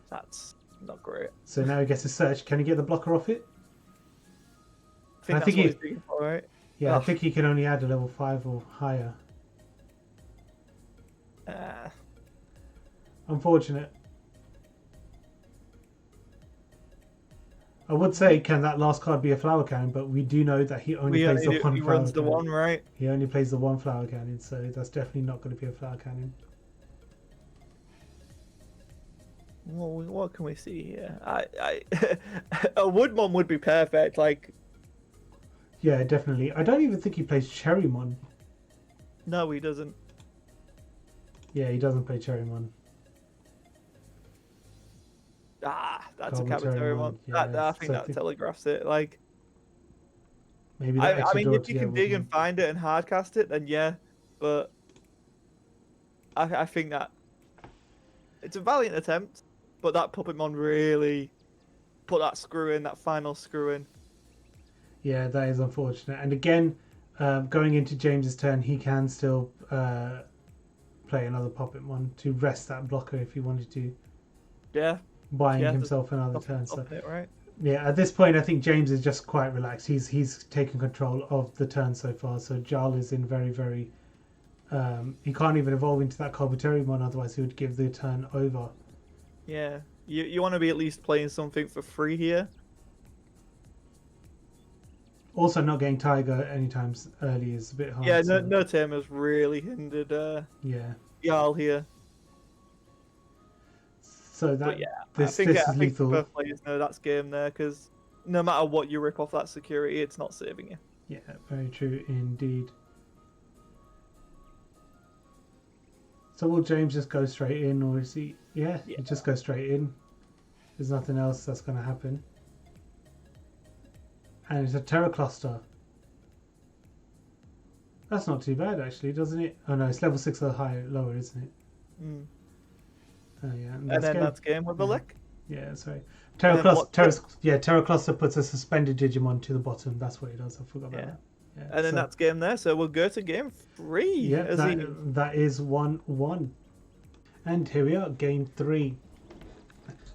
That's not great.
So now he gets his search. Can he get the blocker off it?
I think that's what he's digging for, right?
Yeah, I think he can only add a level 5 or higher. Unfortunate. I would say, can that last card be a flower cannon? But we do know that he only plays the one flower cannon. He
runs the one, right?
He only plays the one flower cannon, so that's definitely not going to be a flower cannon.
Well, what can we see here? A Woodmon would be perfect. Like,
yeah, definitely. I don't even think he plays Cherrymon.
No, he doesn't.
Yeah, he doesn't play Cherrymon.
That's a Cabotary one. Yeah, I think that telegraphs it. Like,
maybe
I mean, if you can dig and find it and hardcast it, then yeah. But I think that it's a valiant attempt, but that Puppetmon really put that screw in, that final screw in.
Yeah, that is unfortunate. And again, going into James's turn, he can still play another Puppetmon to rest that blocker if he wanted to.
Yeah.
Buying himself another turn. So
right?
Yeah, at this point, I think James is just quite relaxed. He's taken control of the turn so far. So Jarl is in very, very. He can't even evolve into that Carboteriumon, otherwise he would give the turn over.
Yeah, you want to be at least playing something for free here.
Also, not getting Tiger anytime early is a bit hard.
Yeah, no Tamer's really hindered. Jarl here.
So that this
I
is
think
lethal.
Both players know that's game there, because no matter what you rip off that security, it's not saving you.
Yeah, very true indeed. So will James just go straight in, or is he? Yeah, he just goes straight in. There's nothing else that's going to happen. And it's a Terror Cluster. That's not too bad, actually, doesn't it? Oh no, it's level 6 or lower, isn't it?
Mm.
Oh yeah,
And then that's game with the lick.
Yeah, sorry.
And then block
Terracluster puts a suspended Digimon to the bottom. That's what it does. I forgot about
Yeah.
that. Yeah,
And then that's game there. So we'll go to game 3.
yeah,
as he...
that is 1-1. And here we are, game 3.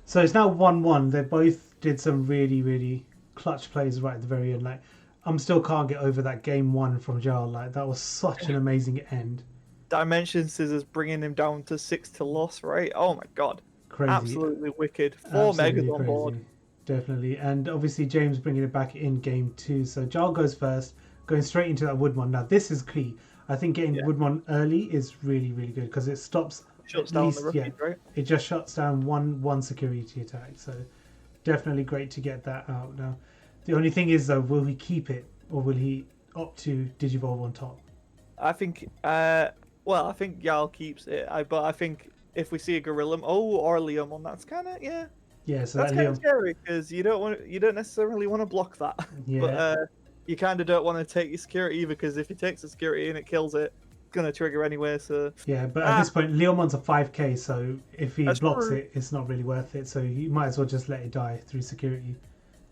So it's now 1-1. They both did some really, really clutch plays right at the very end. Like, I'm still can't get over that game 1 from Jarl. Like, that was such an amazing end.
Dimension Scissors bringing him down to 6 to loss, right? Oh my god.
Crazy.
Absolutely wicked. 4 megas on board.
Definitely. And obviously James bringing it back in game 2. So Jarl goes first, going straight into that Woodmon. Now this is key. I think getting Woodmon early is really, really good because it shuts
down the rookies, right?
It just shuts down one security attack. So definitely great to get that out. Now the only thing is though, will he keep it or will he opt to Digivolve on top?
I think I think Jarl keeps it. But I think if we see a Gorilla or a Leomon, that's kind of
Yeah, so
that's kind of scary because you don't necessarily want to block that.
Yeah.
But you kind of don't want to take your security either because if he takes the security and it kills it, it's gonna trigger anyway. So
yeah, but at this point, Leomon's a 5k, so if he blocks it, it's not really worth it. So you might as well just let it die through security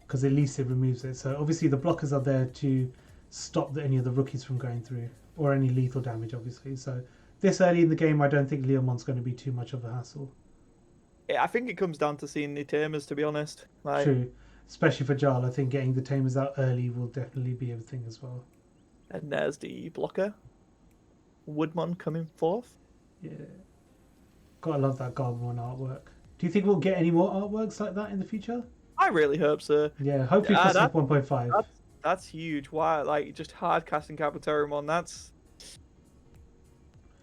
because at least it removes it. So obviously the blockers are there to stop any of the rookies from going through or any lethal damage, obviously. So this early in the game, I don't think Leomon's going to be too much of a hassle.
Yeah, I think it comes down to seeing the tamers, to be honest.
True. Especially for Jarl, I think getting the tamers out early will definitely be a thing as well.
And there's the blocker. Woodmon coming forth.
Yeah. Gotta love that Garbamon artwork. Do you think we'll get any more artworks like that in the future?
I really hope so.
Yeah, hopefully Cosmic 1.5.
That's huge. Why, like, just hard casting Capitarimon, that's...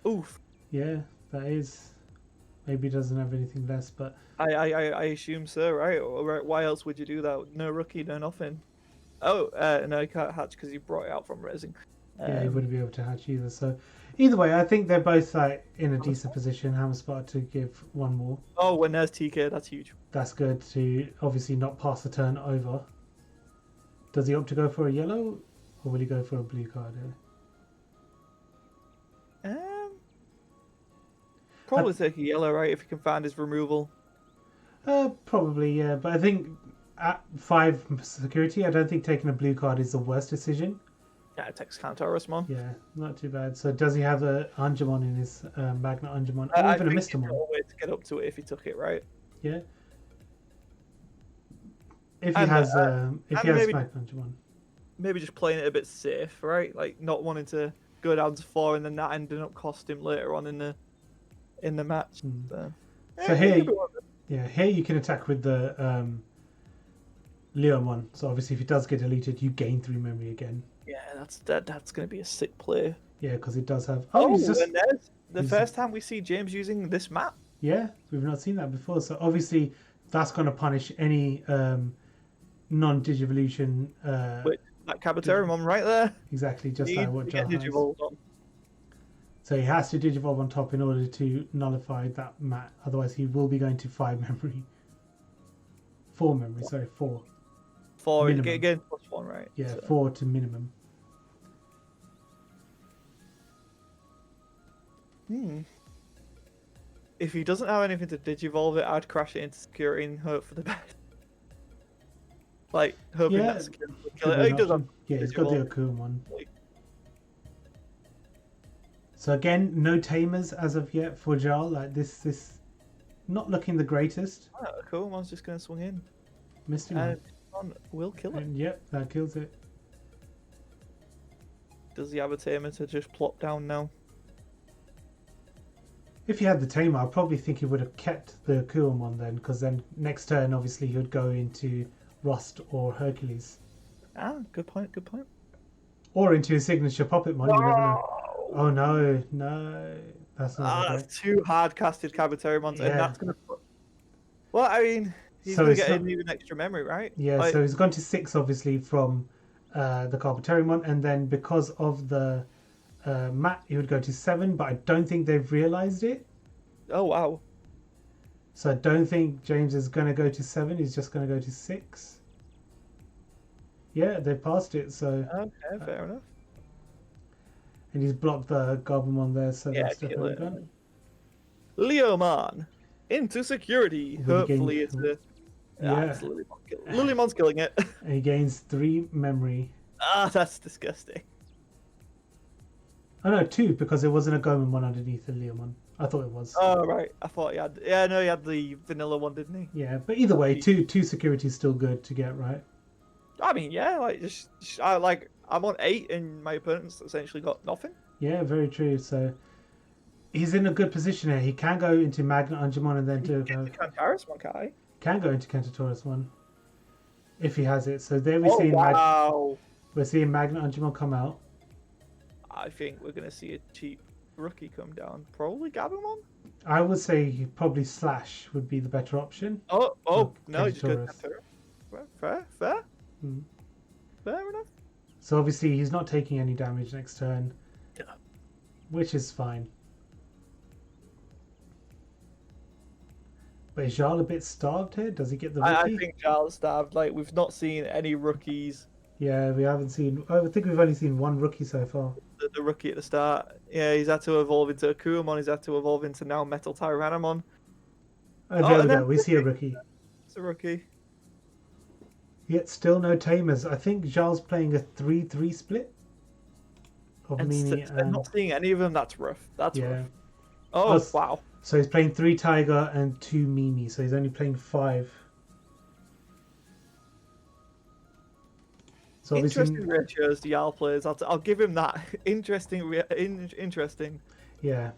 Oof.
Yeah, that is... Maybe it doesn't have anything less, but...
I assume so, right? Or why else would you do that? No rookie, no nothing. Oh, no, you can't hatch because you brought it out from Raising.
Yeah, you wouldn't be able to hatch either. So, either way, I think they're both like in a decent position. Hammerspot to give one more.
Oh, when there's TK, that's huge.
That's good to obviously not pass the turn over. Does he opt to go for a yellow, or will he go for a blue card here?
Probably take a yellow, right? If he can find his removal.
Probably, yeah. But I think at 5 security, I don't think taking a blue card is the worst decision.
Yeah, it takes Counter-Mon.
Yeah, not too bad. So does he have a Angemon in his Magnet Angemon? Or
I
even a
think
Mistamon?
a way to get up to it if he took it, right?
Yeah. If he has Magnet Angemon.
Maybe just playing it a bit safe, right? Like not wanting to go down to 4 and then that ending up costing him later on in the match.
So here you can attack with the Leomon. So obviously if he does get deleted, you gain 3 memory again.
Yeah, that's going to be a sick play.
Yeah, because it does have...
and there's the first time we see James using this map.
Yeah, we've not seen that before. So obviously that's going to punish any non-Digivolution...
that Capitarimon right there.
Exactly, just like what Jarl has. So he has to Digivolve on top in order to nullify that mat. Otherwise he will be going to 5 memory. 4 memory, sorry, 4.
4 again +1, right?
Yeah, so. 4 to minimum.
If he doesn't have anything to Digivolve it, I'd crash it into security and hope for the best. Like, hoping that security will kill it. He does have
he's got the Akuma one. So again, no tamers as of yet for Jarl. Like this not looking the greatest.
Oh, cool. One's just going to swing in.
Missed him.
Will kill it.
And yep, that kills it.
Does he have a tamer to just plop down now?
If he had the tamer, I probably think he would have kept the Kuomon then, because then next turn, obviously, he would go into Rust or Hercules.
Ah, good point, good point.
Or into his signature Puppetmon, you never know. Oh no, that's not
that's 2 hard-casted Capitarimons, and that's going to put... Well, I mean... He's going to get an even extra memory, right?
Yeah, so he's gone to 6, obviously, from the Carpentarimon, and then because of the mat, he would go to 7, but I don't think they've realised it.
Oh, wow.
So I don't think James is going to go to 7, he's just going to go to 6. Yeah, they passed it, so...
Okay, fair enough.
And he's blocked the Garbamon there, so that's definitely done.
Leomon! Into security. Hopefully it's a Ah,
Yeah.
it's Lilymon. Lilymon's killing it.
And he gains 3 memory.
Ah, that's disgusting.
Oh no, 2 because there wasn't a Goemon one underneath the Leomon. I thought it was.
Oh right, I thought he had. Yeah, no, he had the vanilla one, didn't he?
Yeah, but either way, two security is still good to get, right?
I mean, yeah, like I'm on 8 and my opponent's essentially got nothing.
Yeah, very true. So he's in a good position here. He can go into Magna Angemon and then
Get the Cantaris one, can't he?
can go into Kentaurus one if he has it. So there we
Oh
see
wow!
we're seeing Magna Angemon come out.
I think we're gonna see a cheap rookie come down. Probably Gabumon.
I would say probably Slash would be the better option.
Oh no, he just goes
Kentaurus.
Fair.
Hmm.
Fair enough.
So obviously he's not taking any damage next turn,
Yeah.
which is fine. But is Jarl a bit starved here? Does he get the rookie?
I think Charles stabbed. Like we've not seen any rookies.
Yeah, we haven't seen. I think we've only seen one rookie so far.
The rookie at the start. Yeah, he's had to evolve into a Kurumon. He's had to evolve into now Metal Tyrannomon.
Oh, there we
and
go.
then
We see a rookie.
It's a rookie.
Yet still no tamers. I think Jarl's playing a 3-3 split of Mimi
I'm not seeing any of them. That's rough. That's
yeah.
rough. Oh,
Plus-
wow.
So he's playing 3 Tiger and 2 Mimi. So he's only playing 5. So
Interesting ratios the Jarl players. I'll give him that. Interesting. Interesting.
Yeah.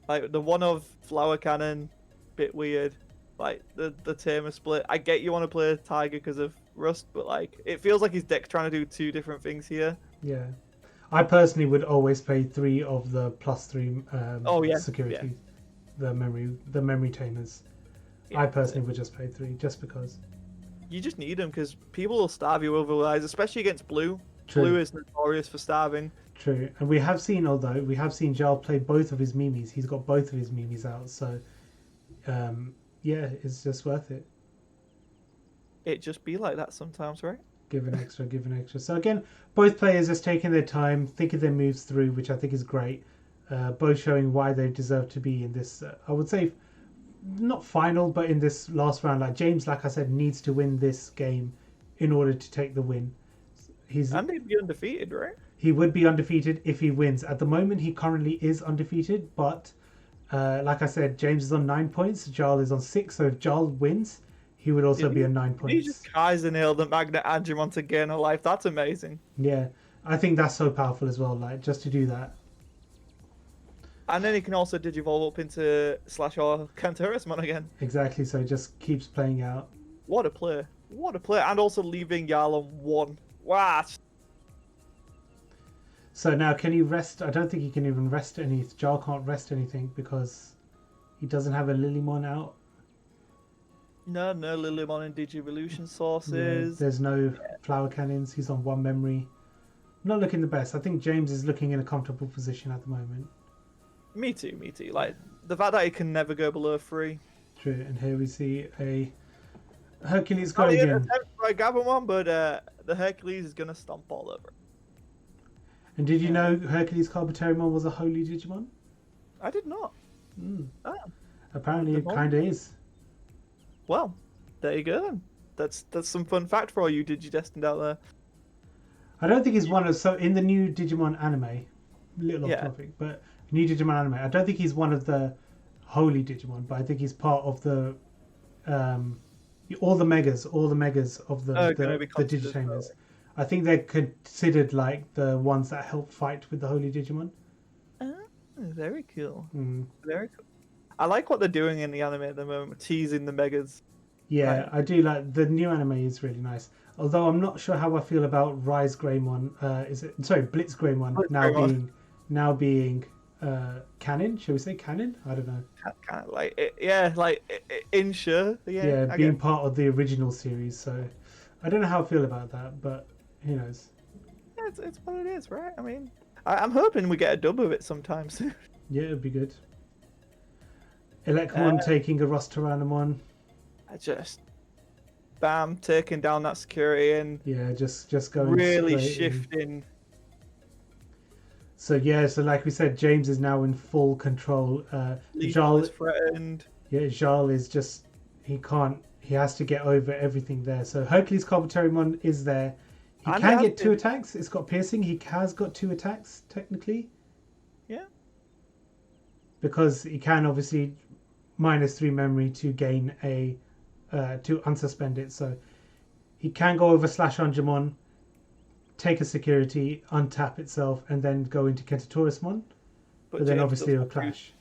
Like the one of Flower Cannon, bit weird. Like the tamer split. I get you want to play Tiger because of Rust, but like it feels like his deck's trying to do 2 different things here.
Yeah. I personally would always play 3 of the +3 security. The memory tamers.
Yeah,
I personally would just play 3 just because.
You just need them because people will starve you otherwise, especially against blue.
True.
Blue is notorious for starving.
True. And we have seen Jarl play both of his Mimis. He's got both of his Mimis out, so yeah, it's just worth it.
It just be like that sometimes, right?
Give an extra. So again, both players just taking their time, thinking their moves through, which I think is great. Both showing why they deserve to be in this, I would say, not final, but in this last round. Like James, like I said, needs to win this game in order to take the win.
And he'd be undefeated, right?
He would be undefeated if he wins. At the moment, he currently is undefeated, but like I said, James is on 9 points, Jarl is on 6. So if Jarl wins, he would also be on 9 points.
He just Kaiser nailed the Magna Angemon to gain a life. That's amazing.
Yeah, I think that's so powerful as well. Like just to do that.
And then he can also digivolve up into Slash or Cantarismon again.
Exactly. So it just keeps playing out.
What a play! What a play! And also leaving Jarl on 1. Wow.
So now, can he rest? I don't think he can even rest any. Jarl can't rest anything because he doesn't have a Lilymon out.
No Lilymon and Digivolution sources.
Yeah, there's no flower cannons. He's on 1 memory. Not looking the best. I think James is looking in a comfortable position at the moment.
Me too. Like the fact that he can never go below 3.
True. And here we see a Hercules going in.
Attempt by Gabumon, but the Hercules is gonna stomp all over.
And did you know Hercules Carboterimon was a holy Digimon?
I did not.
Apparently it kind of is.
Well, there you go then. That's some fun fact for all you Digidestined out there.
I don't think he's one of... So in the new Digimon anime, little off topic, but new Digimon anime, I don't think he's one of the holy Digimon, but I think he's part of the... all the megas of the Digitamers. I think they're considered like the ones that help fight with the holy Digimon.
Oh, very cool.
Mm.
Very cool. I like what they're doing in the anime at the moment, teasing the megas.
Yeah,
Right.
I do like the new anime is really nice. Although I'm not sure how I feel about Rise Greymon. Blitz Greymon now being canon. Shall we say canon? I don't know.
Kind of like Insure.
Yeah, being part of the original series. So I don't know how I feel about that, but who knows?
Yeah, it's what it is, right? I mean, I'm hoping we get a dub of it sometime soon.
Yeah, it'd be good. Electmon taking a Rostoranamon.
I just, bam, taking down that security and
just going
really
straight
shifting.
in. So like we said, James is now in full control.
Jarl is threatened.
Yeah, Jarl is just he He has to get over everything there. So Hercules Carboterimon is there. He
And
can
it has
get 2
been-
attacks. It's got piercing. He has got 2 attacks, technically.
Yeah.
Because he can obviously -3 memory to gain a... to unsuspend it. So he can go over Slash Angemon, take a security, untap itself, and then go into Kentaurismon. But then
James
obviously it'll
doesn't
clash.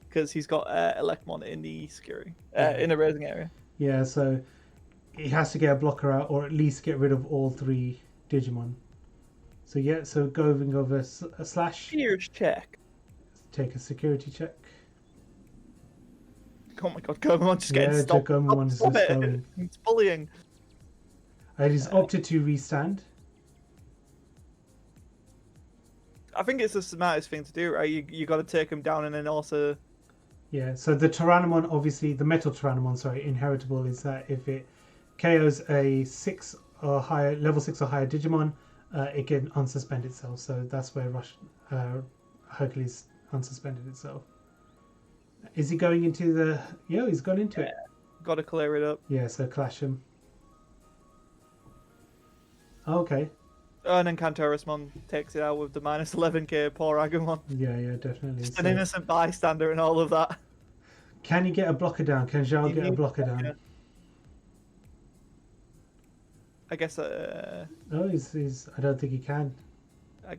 because he's got Elecmon in the security,
Yeah.
in the raising area.
Yeah, so he has to get a blocker out, or at least get rid of all 3 Digimon. So yeah, so going over a Slash,
Fierce check.
take a security check.
Oh my god, Gomamon just getting
Yeah,
stopped.
Gomamon is
Stop
just
it.
going.
It's bullying.
And he's opted to restand.
I think it's the smartest thing to do, right? You got to take him down and then also.
Yeah, so the Tyrannomon, obviously, the Metal Tyrannomon, sorry, inheritable is that if it KOs a 6 or higher, level 6 or higher Digimon, it can unsuspend itself. So that's where Hercules unsuspended itself. Is he going into the... Yeah, he's gone into it.
Got to clear it up.
Yeah, so clash him. Okay.
And then Kentaurismon takes it out with the -11k poor Agumon.
Yeah, definitely.
Just
So
an innocent bystander and all of that.
can he get a blocker down? Can Zhao
He
get a
needs
blocker
a
down?
blocker. I guess
Oh, he's... I don't think he can.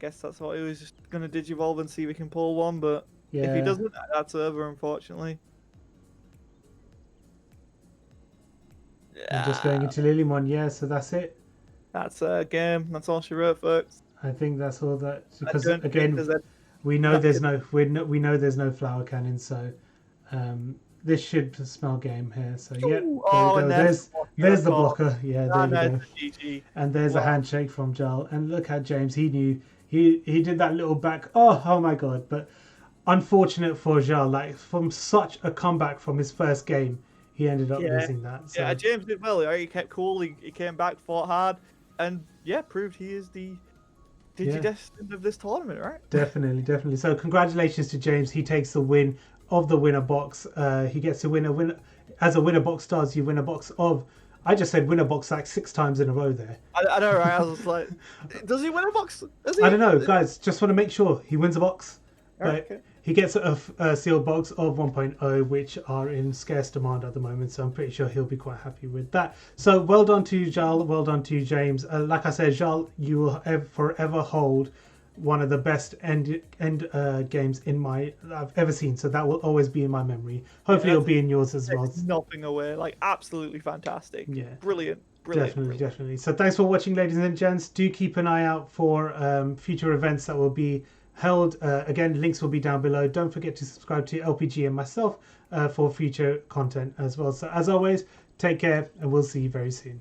that's what he was just gonna digivolve and see if he can pull one, but
Yeah.
if he doesn't, that's over, unfortunately.
I'm just going into Lilymon. Yeah, so that's it.
That's a game. That's all she wrote, folks.
I think that's all that, because
don't think
again
there's a-
we know
nothing.
there's no we know there's no flower cannon, so this should smell game here. So yeah, there
Ooh,
we
oh,
go.
and
There's the
of course.
blocker. Yeah,
Ah,
there
no,
we go.
it's a GG.
And there's a
Wow.
handshake from Jal. And look at James. He knew he did that little back. Oh my god! But unfortunate for Jal, like from such a comeback from his first game, he ended up
Yeah.
losing that. So
Yeah, James did well. Right? He kept cool. He came back, fought hard, and yeah, proved he is the Digidestined of this tournament, right?
Definitely. So congratulations to James. He takes the win of the winner box. He gets to win a winner. As a winner box does, you win a box of... I just said winner box like 6 times in a row there.
I know, right? I was just like, does he win a box? Does he?
I don't know, guys. Just want to make sure he wins a box.
Right,
But
okay.
he gets a sealed box of 1.0, which are in scarce demand at the moment. So I'm pretty sure he'll be quite happy with that. So well done to Jal. Well done to James. Like I said, Jal, you will forever hold one of the best end games I've ever seen. So that will always be in my memory. Hopefully it'll be in yours as well.
Takes nothing away. Like, absolutely fantastic.
Yeah.
Brilliant.
Definitely. So thanks for watching, ladies and gents. Do keep an eye out for future events that will be held. Again, links will be down below. Don't forget to subscribe to LPG and myself for future content as well. So as always, take care and we'll see you very soon.